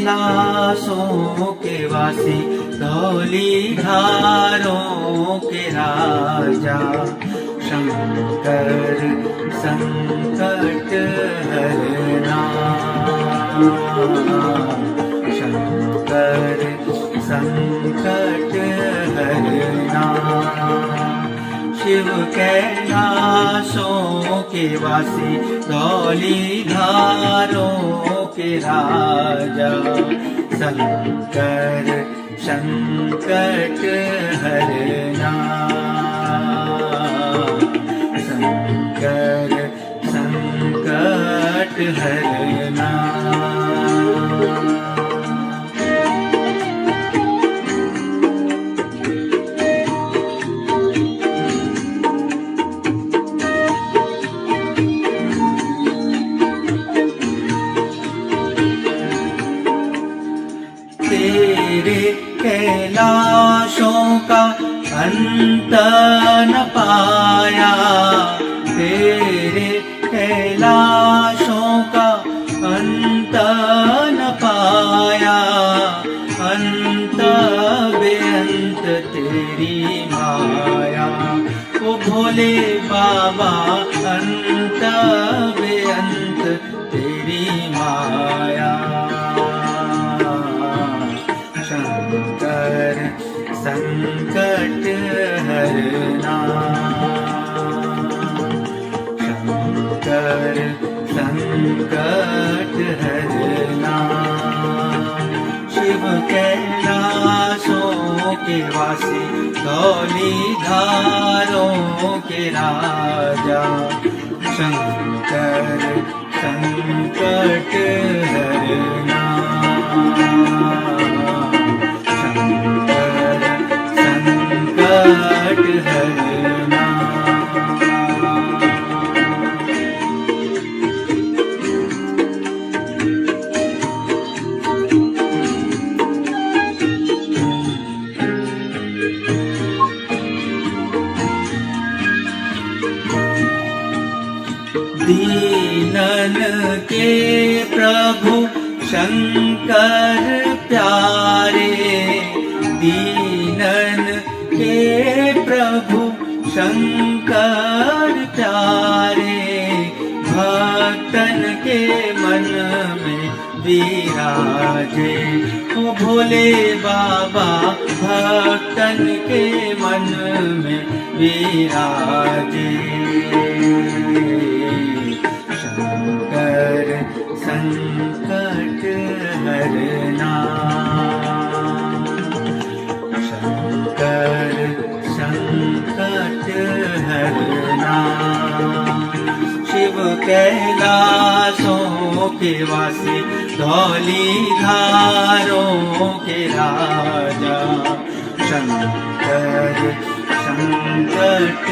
कैलाशों के वासी धौली धारों के राजा शंकर संकट हरना शंकर संकट हरना शिव कैलाशों के वासी धौली धारों के राजा शंकर संकट हरना शंकर संकट हरना। तेरे कैलाशों का अंत न पाया तेरे कैलाशों का अंत न पाया अंत बेअंत तेरी माया ओ भोले बाबा अंत बेअंत तेरी माया शंकर संकट हरना शंकर संकट हरना शिव कैलाशों के वासी धौली धारों के राजा शंकर संकट हरना संकट हरना। दीनन के प्रभु शंकर प्यारे दीनन के प्रभु शंकर प्यारे भक्तन के मन में विराजे ओ भोले बाबा भक्तन के मन में विराजे शंकर संकट हरना शंकर संकट हरना शिव कैलाशों के वासी धौली धारों के राजा शंकर संकट